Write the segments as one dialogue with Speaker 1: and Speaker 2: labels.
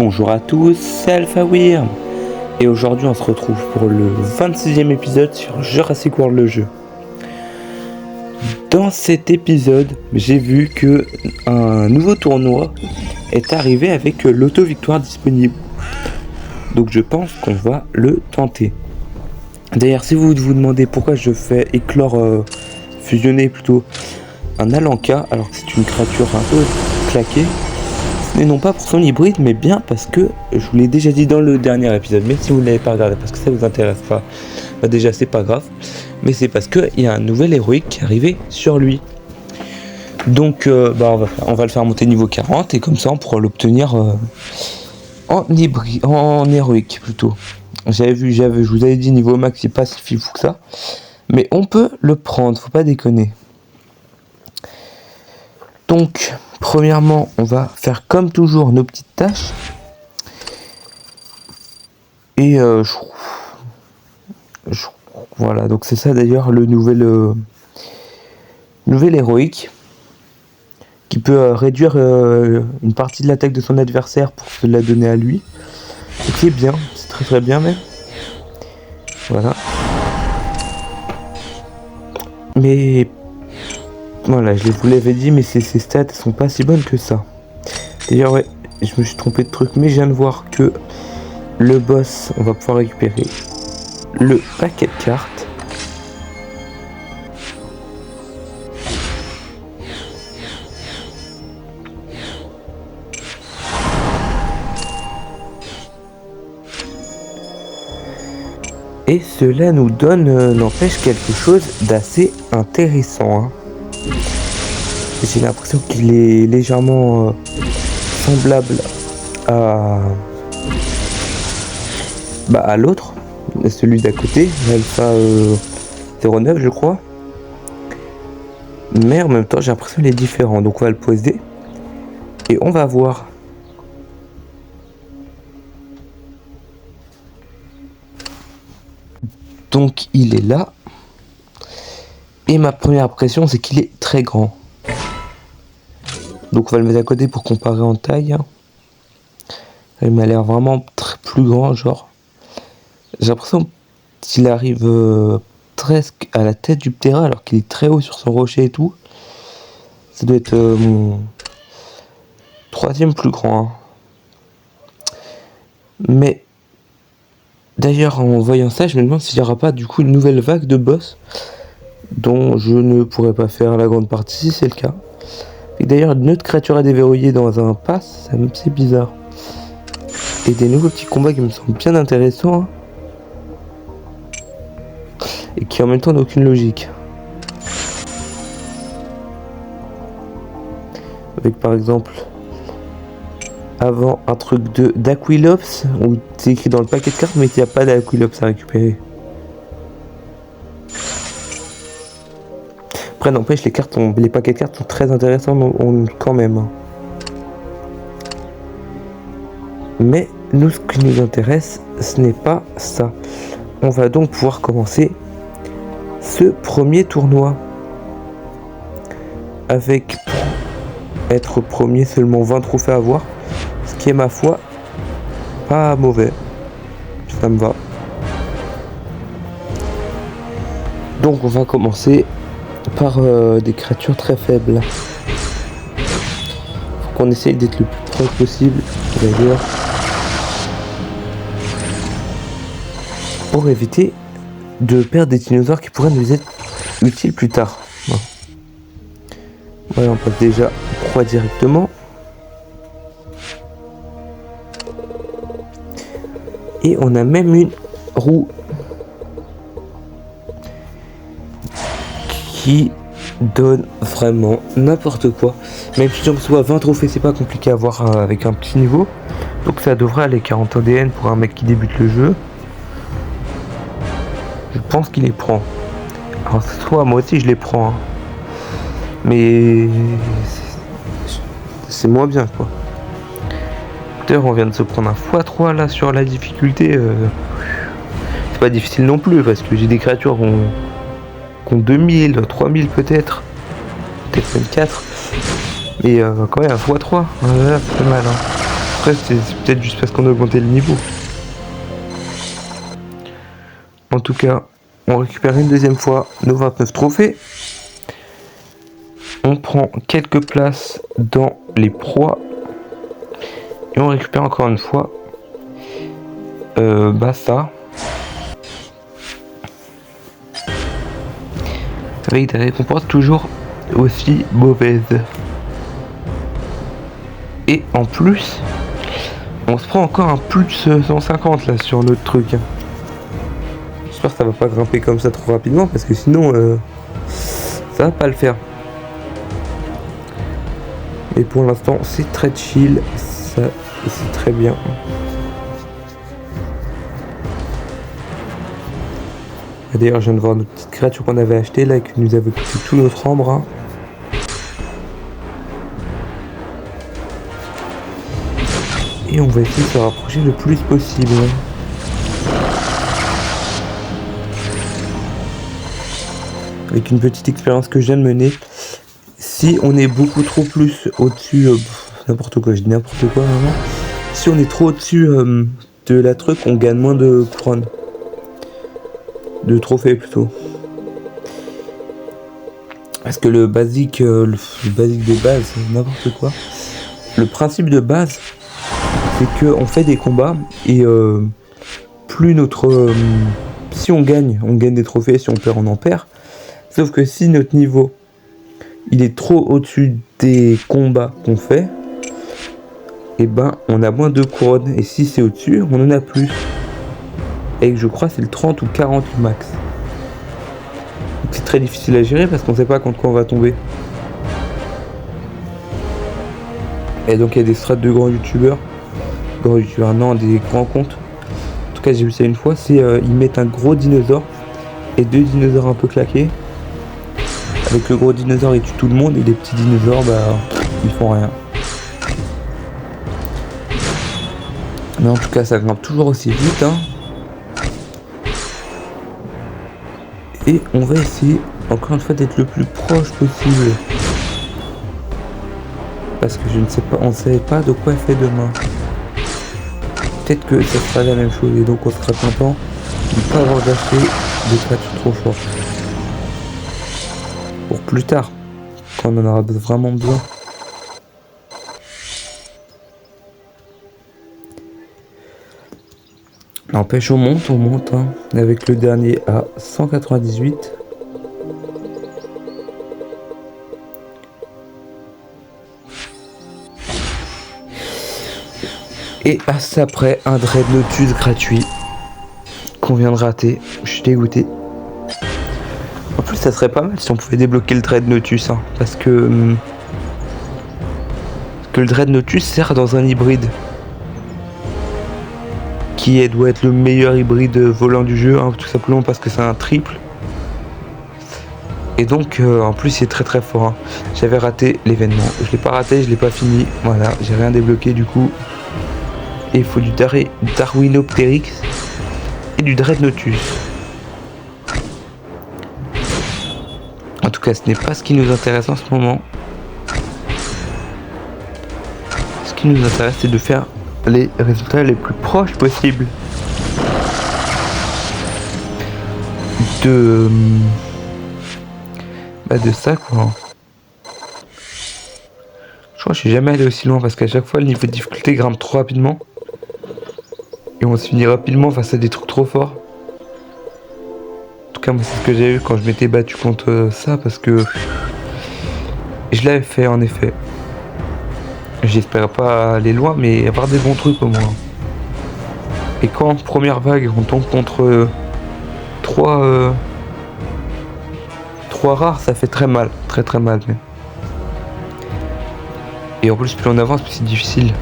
Speaker 1: Bonjour à tous, c'est AlphaWeir et aujourd'hui on se retrouve pour le 26e épisode sur Jurassic World le jeu. Dans cet épisode, j'ai vu que un nouveau tournoi est arrivé avec l'auto-victoire disponible. Donc je pense qu'on va le tenter. D'ailleurs, si vous vous demandez pourquoi je fais fusionner plutôt un Alanka, alors que c'est une créature un peu claquée, et non pas pour son hybride, mais bien parce que je vous l'ai déjà dit dans le dernier épisode. Mais si vous ne l'avez pas regardé parce que ça vous intéresse pas, bah déjà c'est pas grave. Mais c'est parce qu'il y a un nouvel héroïque qui est arrivé sur lui. Donc on va le faire monter niveau 40 et comme ça on pourra l'obtenir en héroïque plutôt. Je vous avais dit niveau max c'est pas si fou que ça, mais on peut le prendre, faut pas déconner. Donc, premièrement, on va faire comme toujours nos petites tâches. Et voilà, donc c'est ça d'ailleurs le nouvel héroïque qui peut réduire une partie de l'attaque de son adversaire pour se la donner à lui. Ce qui est bien, c'est très très bien même. Voilà. Mais voilà, je vous l'avais dit, mais ces stats sont pas si bonnes que ça. D'ailleurs, ouais, je me suis trompé de truc, mais je viens de voir que le boss, on va pouvoir récupérer le paquet de cartes. Et cela nous donne, n'empêche, quelque chose d'assez intéressant. J'ai l'impression qu'il est légèrement semblable à l'autre, celui d'à côté, l'Alpha 09 je crois. Mais en même temps j'ai l'impression qu'il est différent, donc on va le poser et on va voir. Donc il est là. Et ma première impression c'est qu'il est très grand. Donc on va le mettre à côté pour comparer en taille. Il m'a l'air vraiment plus grand, genre. J'ai l'impression qu'il arrive presque à la tête du Ptera alors qu'il est très haut sur son rocher et tout. Ça doit être mon troisième plus grand. Mais d'ailleurs en voyant ça, je me demande s'il n'y aura pas du coup une nouvelle vague de boss dont je ne pourrais pas faire la grande partie si c'est le cas. Et d'ailleurs une autre créature à déverrouiller dans un pass, c'est bizarre. Et des nouveaux petits combats qui me semblent bien intéressants. Et qui en même temps n'ont aucune logique. Avec par exemple avant un truc d'Aquilops où c'est écrit dans le paquet de cartes mais il n'y a pas d'Aquilops à récupérer. Après n'empêche les paquets de cartes sont très intéressants quand même. Mais nous ce qui nous intéresse ce n'est pas ça. On va donc pouvoir commencer ce premier tournoi avec être premier seulement 20 trophées à avoir, ce qui est ma foi pas mauvais, ça me va. Donc on va commencer par des créatures très faibles. Faut qu'on essaye d'être le plus proche possible d'ailleurs pour éviter de perdre des dinosaures qui pourraient nous être utiles plus tard. Voilà, on passe déjà 3 directement. Et on a même une roue qui donne vraiment n'importe quoi. Même si on soit 20 trophées, c'est pas compliqué à avoir avec un petit niveau. Donc ça devrait aller 40 ODN pour un mec qui débute le jeu. Je pense qu'il les prend. Alors soit moi aussi je les prends. Mais c'est moins bien quoi. D'ailleurs on vient de se prendre un x3 là sur la difficulté. C'est pas difficile non plus parce que j'ai des créatures qui ont 2000, 3000 peut-être même 4. Mais quand même un x3, c'est pas mal. Après c'est peut-être juste parce qu'on a augmenté le niveau. En tout cas, on récupère une deuxième fois nos 29 trophées. On prend quelques places dans les proies. Et on récupère encore une fois ça. Avec des récompenses toujours aussi mauvaises. Et en plus, on se prend encore un plus de 150 là sur notre truc. J'espère que ça va pas grimper comme ça trop rapidement parce que sinon ça va pas le faire. Et pour l'instant c'est très chill, ça c'est très bien. D'ailleurs je viens de voir notre petite créature qu'on avait achetée là, qui nous avait coûté tout notre embrun. Et on va essayer de se rapprocher le plus possible. Avec une petite expérience que je viens de mener. Si on est beaucoup trop plus au-dessus, n'importe quoi, je dis n'importe quoi vraiment. Si on est trop au-dessus de la truc, on gagne moins de couronnes. De trophées plutôt. Parce que le basique de base, n'importe quoi. Le principe de base, c'est qu'on fait des combats et plus notre... si on gagne des trophées, si on perd, on en perd. Sauf que si notre niveau, il est trop au-dessus des combats qu'on fait, et ben on a moins de couronnes. Et si c'est au-dessus, on en a plus. Et je crois que c'est le 30 ou 40 max. C'est très difficile à gérer parce qu'on sait pas contre quoi on va tomber. Et donc il y a des strats de grands youtubeurs. Non, des grands comptes. En tout cas j'ai vu ça une fois, c'est ils mettent un gros dinosaure et deux dinosaures un peu claqués. Avec le gros dinosaure il tue tout le monde et les petits dinosaures ils font rien. Mais en tout cas ça grimpe toujours aussi vite hein. Et on va essayer encore une fois d'être le plus proche possible. Parce que je ne sais pas, on ne sait pas de quoi elle fait demain. Peut-être que ça sera la même chose et donc on sera content de ne pas avoir gâché des créatures trop fortes. Pour plus tard, quand on en aura vraiment besoin. N'empêche, on monte hein, avec le dernier à 198. Et à ça après, un Dreadnoughtus gratuit qu'on vient de rater. Je suis dégoûté. En plus, ça serait pas mal si on pouvait débloquer le Dreadnoughtus, hein, parce que le Dreadnoughtus sert dans un hybride qui doit être le meilleur hybride volant du jeu, hein, tout simplement parce que c'est un triple. Et donc en plus il est très très fort. Hein. J'avais raté l'événement. Je l'ai pas raté, je l'ai pas fini. Voilà, j'ai rien débloqué du coup. Et il faut du Darwinopteryx et du Dreadnoughtus. En tout cas, ce n'est pas ce qui nous intéresse en ce moment. Ce qui nous intéresse, c'est de faire les résultats les plus proches possibles de ça quoi. Je crois que je suis jamais allé aussi loin parce qu'à chaque fois le niveau de difficulté grimpe trop rapidement et on se finit rapidement face à des trucs trop forts. En tout cas moi c'est ce que j'ai eu quand je m'étais battu contre ça parce que je l'avais fait en effet. J'espérais pas aller loin mais avoir des bons trucs au moins. Et quand en première vague on tombe contre trois rares, ça fait très mal, très mal même. Et en plus plus on avance plus c'est difficile.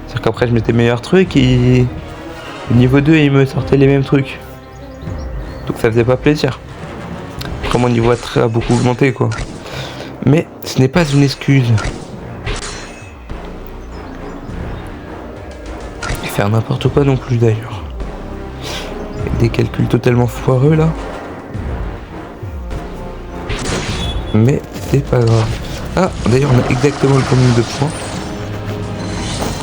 Speaker 1: C'est-à-dire qu'après je mettais meilleurs trucs et au niveau 2 il me sortait les mêmes trucs. Donc ça faisait pas plaisir. Après mon niveau a beaucoup augmenté quoi. Mais ce n'est pas une excuse. Et faire n'importe quoi non plus d'ailleurs. Des calculs totalement foireux là. Mais c'est pas grave. Ah, d'ailleurs on a exactement le bon nombre de points.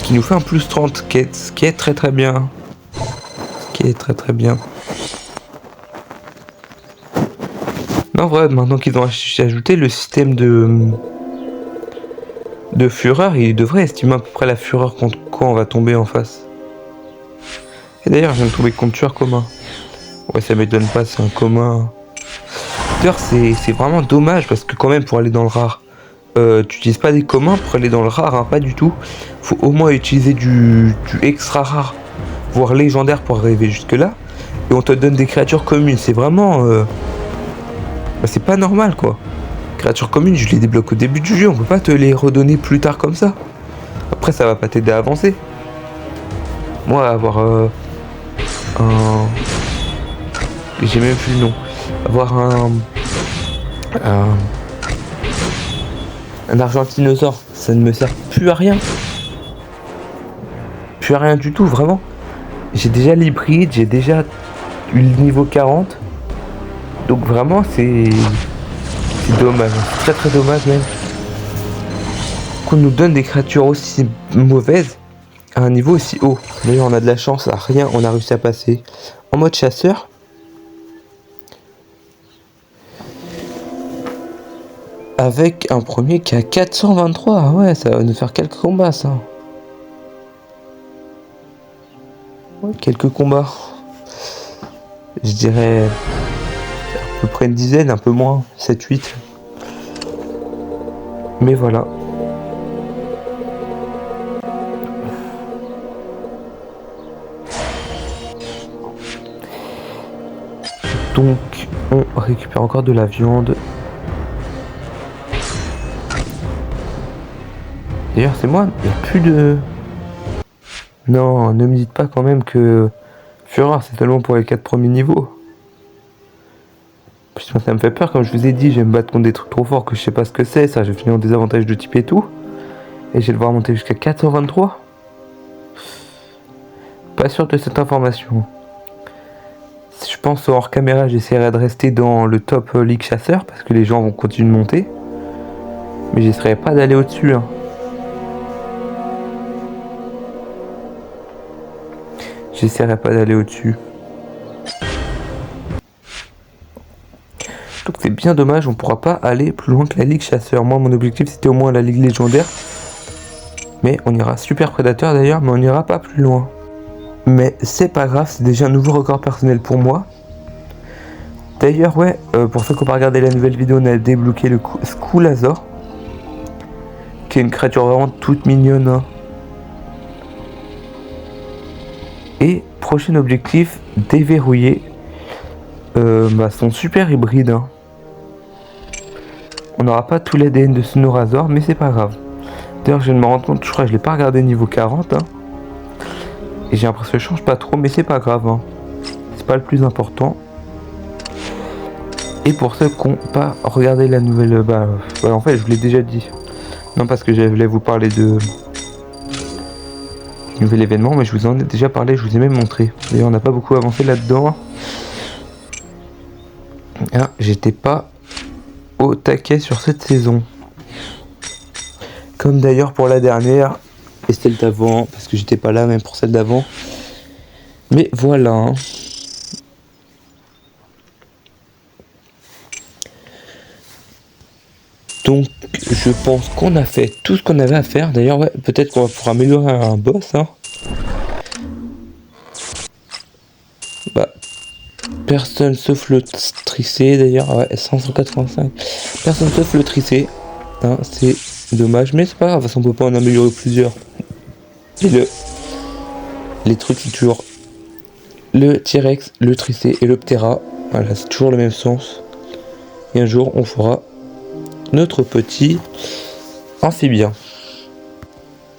Speaker 1: qui nous fait un plus 30, ce qui est très bien. Qui est très bien. Non, vrai, maintenant qu'ils ont ajouté le système de fureur, ils devraient estimer à peu près la fureur contre quoi on va tomber en face. Et d'ailleurs, je viens de trouver contre tueur commun. Ouais, ça m'étonne pas, c'est un commun. D'ailleurs, c'est vraiment dommage parce que quand même pour aller dans le rare, tu utilises pas des communs pour aller dans le rare, hein, pas du tout. Faut au moins utiliser du extra rare, voire légendaire pour arriver jusque là. Et on te donne des créatures communes, c'est vraiment... Bah, c'est pas normal quoi. Créatures communes, je les débloque au début du jeu, on peut pas te les redonner plus tard comme ça. Après ça va pas t'aider à avancer. Moi avoir un... J'ai même plus le nom. Avoir un argentinosaure, ça ne me sert plus à rien. Plus à rien du tout, vraiment. J'ai déjà l'hybride, j'ai déjà eu le niveau 40. Donc vraiment c'est dommage, c'est très dommage même qu'on nous donne des créatures aussi mauvaises à un niveau aussi haut. D'ailleurs on a de la chance, à rien on a réussi à passer en mode chasseur. Avec un premier qui a 423, ouais ça va nous faire quelques combats ça. Ouais, quelques combats. Je dirais à peu près une dizaine, un peu moins, 7-8. Mais voilà. Donc on récupère encore de la viande. D'ailleurs c'est moi, il n'y a plus de... Non, ne me dites pas quand même que Fureur c'est seulement pour les 4 premiers niveaux. Putain, ça me fait peur, comme je vous ai dit, je vais me battre contre des trucs trop forts que je sais pas ce que c'est, ça, je vais finir en désavantage de type et tout. Et je vais devoir monter jusqu'à 423. Pas sûr de cette information. Je pense hors caméra, j'essaierai de rester dans le top Ligue Chasseur, parce que les gens vont continuer de monter. Mais j'essaierai pas d'aller au-dessus, hein. J'essaierai pas d'aller au-dessus. Donc c'est bien dommage, on pourra pas aller plus loin que la Ligue Chasseur. Moi mon objectif c'était au moins la Ligue Légendaire. Mais on ira Super Prédateur d'ailleurs, mais on n'ira pas plus loin. Mais c'est pas grave, c'est déjà un nouveau record personnel pour moi. D'ailleurs ouais, pour ceux qui n'ont pas regardé la nouvelle vidéo, on a débloqué le Skoolazor. Qui est une créature vraiment toute mignonne, hein. Et prochain objectif, déverrouiller son super hybride, hein. On n'aura pas tout l'ADN de Snorazor, mais c'est pas grave. D'ailleurs, je viens de me rendre compte, je crois que je l'ai pas regardé niveau 40. Hein. Et j'ai l'impression que je change pas trop, mais c'est pas grave. Hein. C'est pas le plus important. Et pour ceux qui n'ont pas regardé la nouvelle... en fait, je vous l'ai déjà dit. Non, parce que je voulais vous parler de... nouvel événement, mais je vous en ai déjà parlé, je vous ai même montré. D'ailleurs, on n'a pas beaucoup avancé là-dedans. Ah, j'étais pas au taquet sur cette saison. Comme d'ailleurs pour la dernière et celle d'avant, parce que j'étais pas là même pour celle d'avant. Mais voilà. Hein. Donc je pense qu'on a fait tout ce qu'on avait à faire. D'ailleurs ouais, peut-être qu'on va pouvoir améliorer un boss. Hein. Personne sauf le tricé d'ailleurs, ouais, 585. Personne sauf le tricé. Hein, c'est dommage, mais c'est pas grave, parce qu'on peut pas en améliorer plusieurs. Et les trucs c'est toujours le T-Rex, le tricé et le Ptera. Voilà, c'est toujours le même sens. Et un jour on fera notre petit amphibien.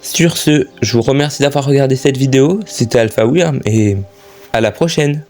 Speaker 1: Sur ce, je vous remercie d'avoir regardé cette vidéo. C'était Alpha Wyrm et à la prochaine.